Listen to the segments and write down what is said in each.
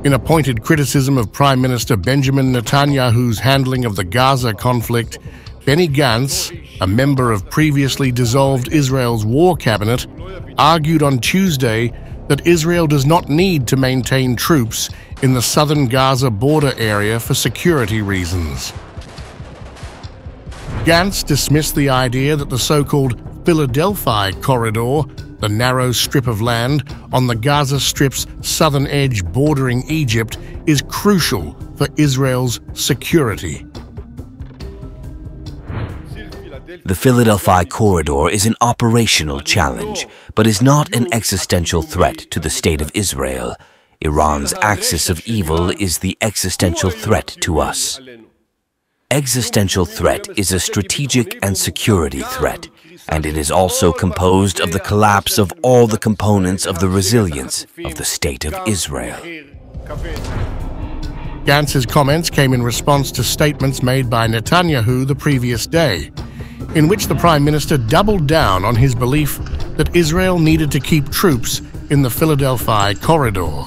In a pointed criticism of Prime Minister Benjamin Netanyahu's handling of the Gaza conflict, Benny Gantz, a member of previously dissolved Israel's war cabinet, argued on Tuesday that Israel does not need to maintain troops in the southern Gaza border area for security reasons. Gantz dismissed the idea that the so-called Philadelphi corridor, the narrow strip of land on the Gaza Strip's southern edge bordering Egypt, is crucial for Israel's security. The Philadelphi corridor is an operational challenge, but is not an existential threat to the state of Israel. Iran's axis of evil is the existential threat to us. Existential threat is a strategic and security threat, and it is also composed of the collapse of all the components of the resilience of the State of Israel. Gantz's comments came in response to statements made by Netanyahu the previous day, in which the Prime Minister doubled down on his belief that Israel needed to keep troops in the Philadelphi corridor.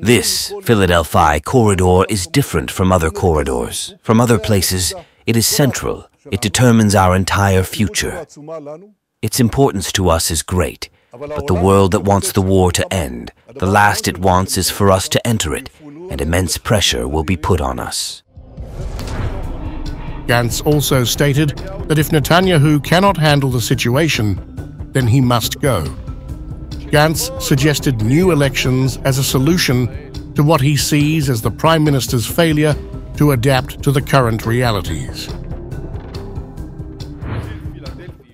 This Philadelphi corridor is different from other corridors. From other places, it is central. It determines our entire future. Its importance to us is great, but the world that wants the war to end, the last it wants is for us to enter it, and immense pressure will be put on us. Gantz also stated that if Netanyahu cannot handle the situation, then he must go. Gantz suggested new elections as a solution to what he sees as the Prime Minister's failure to adapt to the current realities.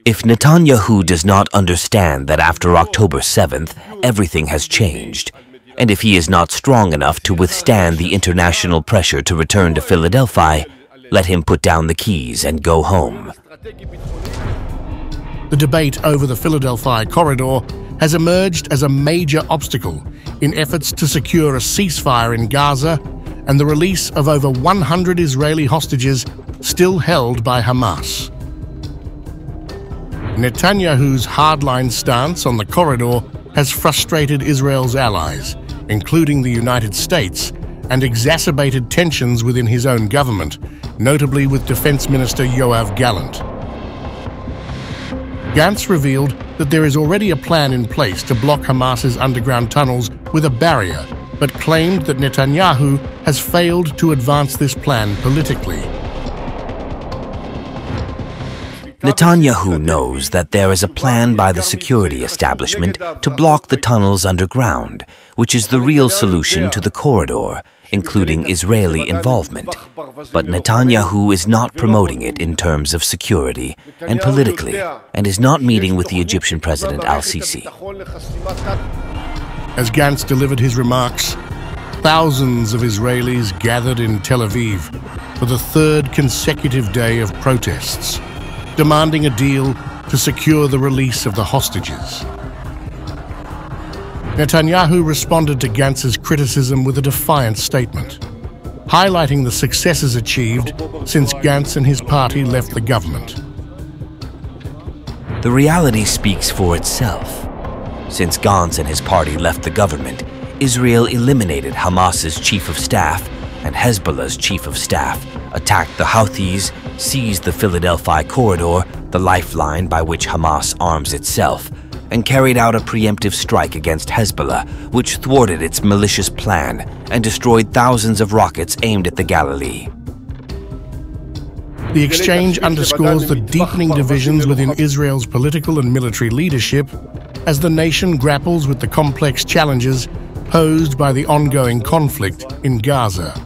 If Netanyahu does not understand that after October 7th, everything has changed, and if he is not strong enough to withstand the international pressure to return to Philadelphia, let him put down the keys and go home. The debate over the Philadelphi corridor has emerged as a major obstacle in efforts to secure a ceasefire in Gaza and the release of over 100 Israeli hostages still held by Hamas. Netanyahu's hardline stance on the corridor has frustrated Israel's allies, including the United States, and exacerbated tensions within his own government, notably with Defence Minister Gallant. Gantz revealed that there is already a plan in place to block Hamas's underground tunnels with a barrier, but claimed that Netanyahu has failed to advance this plan politically. Netanyahu knows that there is a plan by the security establishment to block the tunnels underground, which is the real solution to the corridor, including Israeli involvement. But Netanyahu is not promoting it in terms of security and politically, and is not meeting with the Egyptian President al-Sisi. As Gantz delivered his remarks, thousands of Israelis gathered in Tel Aviv for the third consecutive day of protests, demanding a deal to secure the release of the hostages. Netanyahu responded to Gantz's criticism with a defiant statement, highlighting the successes achieved since Gantz and his party left the government. The reality speaks for itself. Since Gantz and his party left the government, Israel eliminated Hamas's chief of staff and Hezbollah's chief of staff, attacked the Houthis, seized the Philadelphi corridor, the lifeline by which Hamas arms itself, and carried out a preemptive strike against Hezbollah, which thwarted its malicious plan and destroyed thousands of rockets aimed at the Galilee. The exchange underscores the deepening divisions within Israel's political and military leadership as the nation grapples with the complex challenges posed by the ongoing conflict in Gaza.